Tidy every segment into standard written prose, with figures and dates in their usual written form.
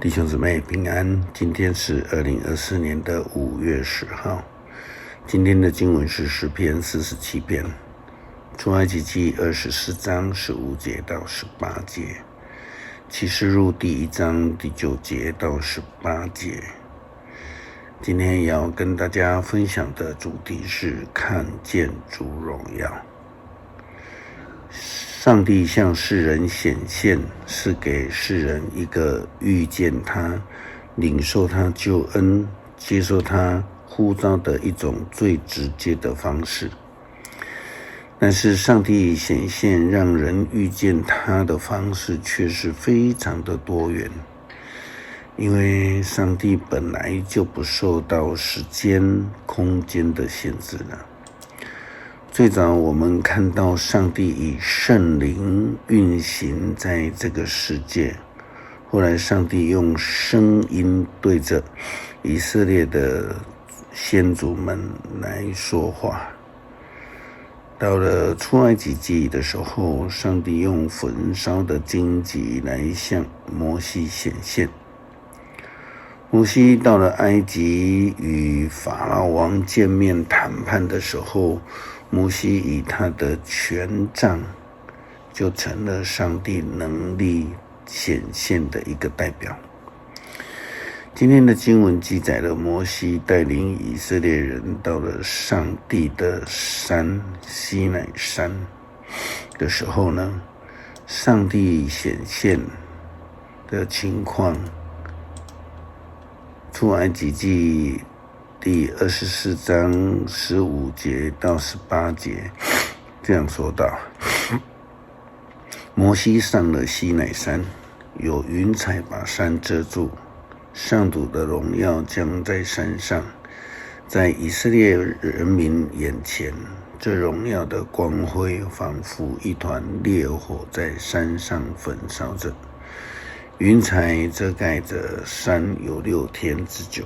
弟兄姊妹平安，今天是2024年的5月10号。今天的经文是诗篇47篇，出埃及记24章15节到18节，启示录第1章第9节到18节。今天要跟大家分享的主题是看见主荣耀。上帝向世人显现，是给世人一个遇见他、领受他救恩、接受他呼召的一种最直接的方式。但是上帝显现让人遇见他的方式却是非常的多元，因为上帝本来就不受到时间、空间的限制了。最早我们看到上帝以圣灵运行在这个世界，后来上帝用声音对着以色列的先祖们来说话。到了出埃及记的时候，上帝用焚烧的荆棘来向摩西显现。摩西到了埃及与法老王见面谈判的时候，摩西以他的权杖就成了上帝能力显现的一个代表。今天的经文记载了摩西带领以色列人到了上帝的山西乃山的时候呢，上帝显现的情况，出埃及记第24章15节到18节这样说道：摩西上了西乃山，有云彩把山遮住，上主的荣耀将在山上，在以色列人民眼前，这荣耀的光辉仿佛一团烈火在山上焚烧着。云彩遮盖着山有6天之久。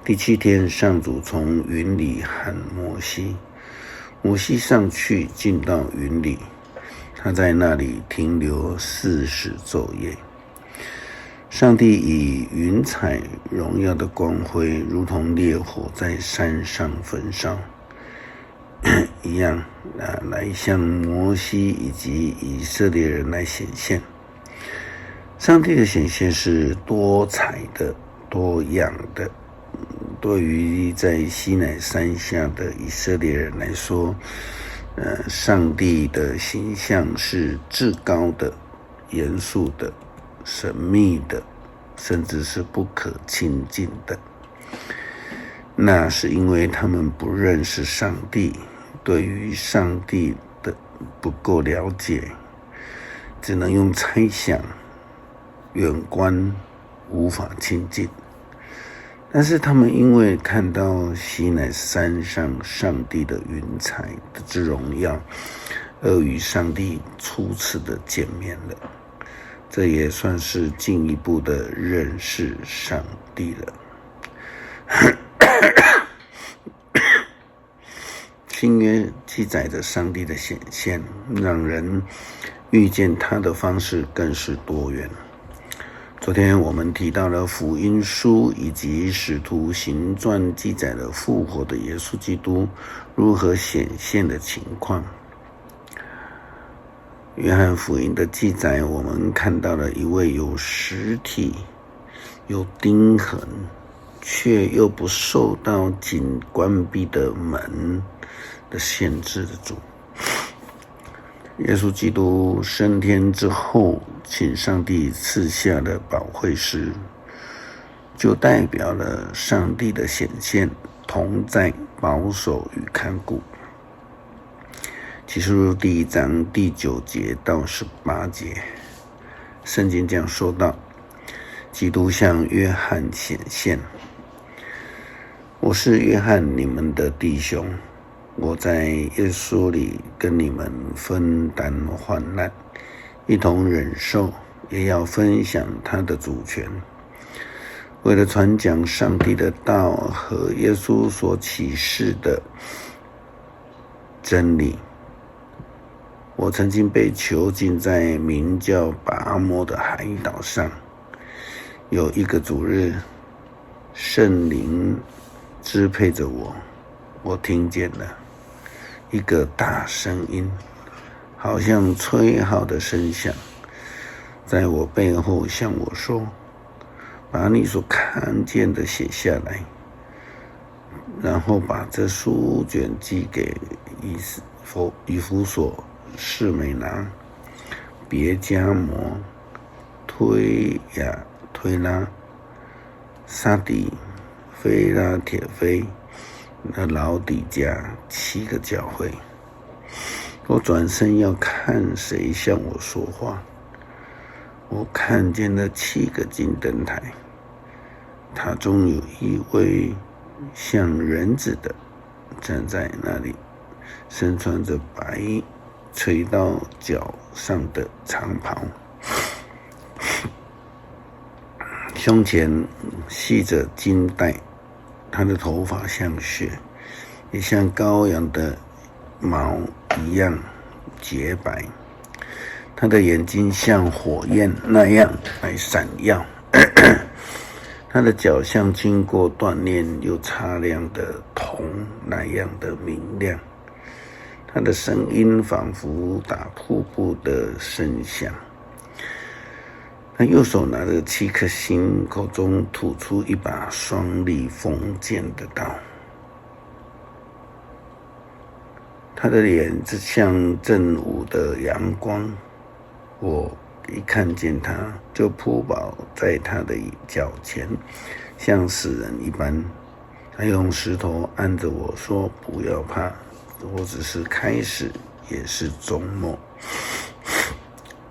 第7天，上主从云里喊摩西，摩西上去进到云里，他在那里停留40昼夜。上帝以云彩荣耀的光辉，如同烈火在山上焚烧一样，来向摩西以及以色列人来显现。上帝的显现是多彩的、多样的。对于在西乃山下的以色列人来说，上帝的形象是至高的、严肃的、神秘的，甚至是不可亲近的。那是因为他们不认识上帝，对于上帝的不够了解，只能用猜想、远观，无法亲近。但是他们因为看到西乃山上上帝的云彩之荣耀，而与上帝初次的见面了，这也算是进一步的认识上帝了。新约记载着上帝的显现，让人遇见他的方式更是多元。昨天我们提到了福音书以及使徒行传记载了复活的耶稣基督如何显现的情况。约翰福音的记载，我们看到了一位有实体、有钉痕，却又不受到紧关闭的门的限制的主。耶稣基督升天之后，请上帝赐下的保惠师，就代表了上帝的显现、同在、保守与看顾。启示录第1章第9节到18节，圣经这样说道：基督向约翰显现，我是约翰，你们的弟兄。我在耶稣里跟你们分担患难，一同忍受，也要分享他的主权。为了传讲上帝的道和耶稣所启示的真理，我曾经被囚禁在名叫拔摩的海岛上，有一个主日，圣灵支配着我听见了一个大声音，好像吹号的声响，在我背后向我说：把你所看见的写下来，然后把这书卷寄给以弗所、士美拿、别迦摩、推拉、撒底、非拉铁非、老底嘉7个教会。我转身要看谁向我说话，我看见了7个金灯台，塔中有一位像人子的站在那里，身穿着白垂到脚上的长袍，胸前系着金带，他的头发像雪，也像羔羊的毛一样洁白，他的眼睛像火焰那样来闪耀，他的脚像经过锻炼又擦亮的铜那样的明亮，他的声音仿佛打瀑布的声响。他右手拿着7颗星，口中吐出一把双利锋剑的刀。他的脸像正午的阳光，我一看见他，就扑倒在他的脚前，像死人一般。他用石头按着我说：不要怕，我只是开始，也是终末。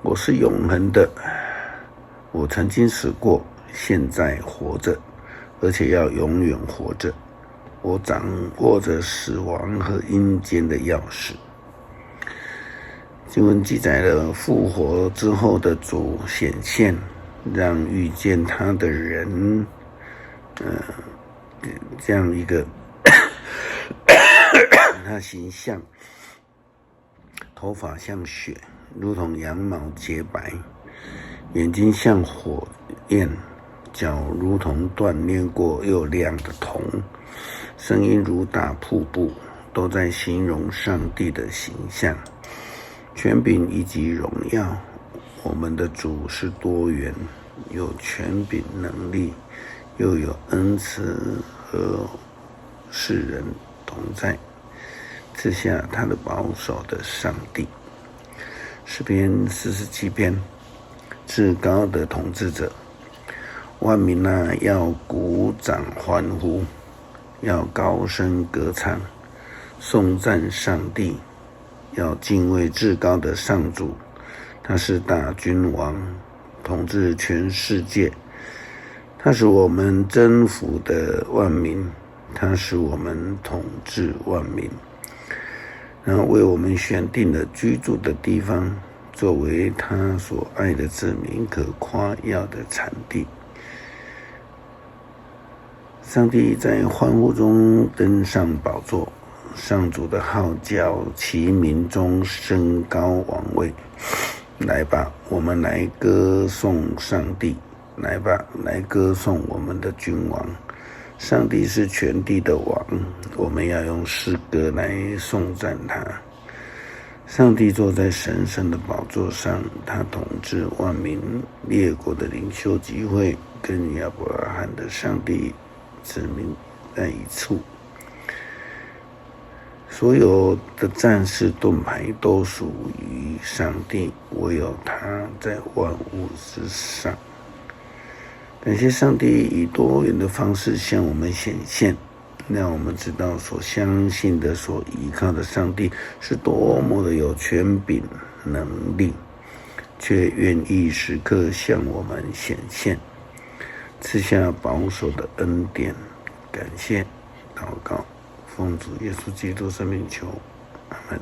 我是永恒的，我曾经死过，现在活着，而且要永远活着。我掌握着死亡和阴间的钥匙。经文记载了复活之后的主显现，让遇见他的人，这样一个他形象，头发像雪，如同羊毛洁白，眼睛像火焰，脚如同锻炼过又亮的铜，声音如大瀑布，都在形容上帝的形象、权柄以及荣耀。我们的主是多元，有权柄能力，又有恩慈和世人同在，赐下他的保守的上帝。诗篇47篇，至高的统治者，万民啊，要鼓掌欢呼，要高声歌唱，颂赞上帝，要敬畏至高的上主。他是大君王，统治全世界。他使我们征服的万民，他使我们统治万民，然后为我们选定了居住的地方，作为他所爱的子民可夸耀的产地。上帝在欢呼中登上宝座，上主的号角其民中升高王位。来吧，我们来歌颂上帝，来吧，来歌颂我们的君王。上帝是全地的王，我们要用诗歌来颂赞他。上帝坐在神圣的宝座上，他统治万民，列国的领袖集会，跟亚伯拉罕的上帝子民在一处。所有的战士盾牌都属于上帝，唯有他在万物之上。感谢上帝以多元的方式向我们显现，让我们知道所相信的、所依靠的上帝是多么的有权柄、能力，却愿意时刻向我们显现，赐下保守的恩典。感谢祷告，奉主耶稣基督圣名求，阿们。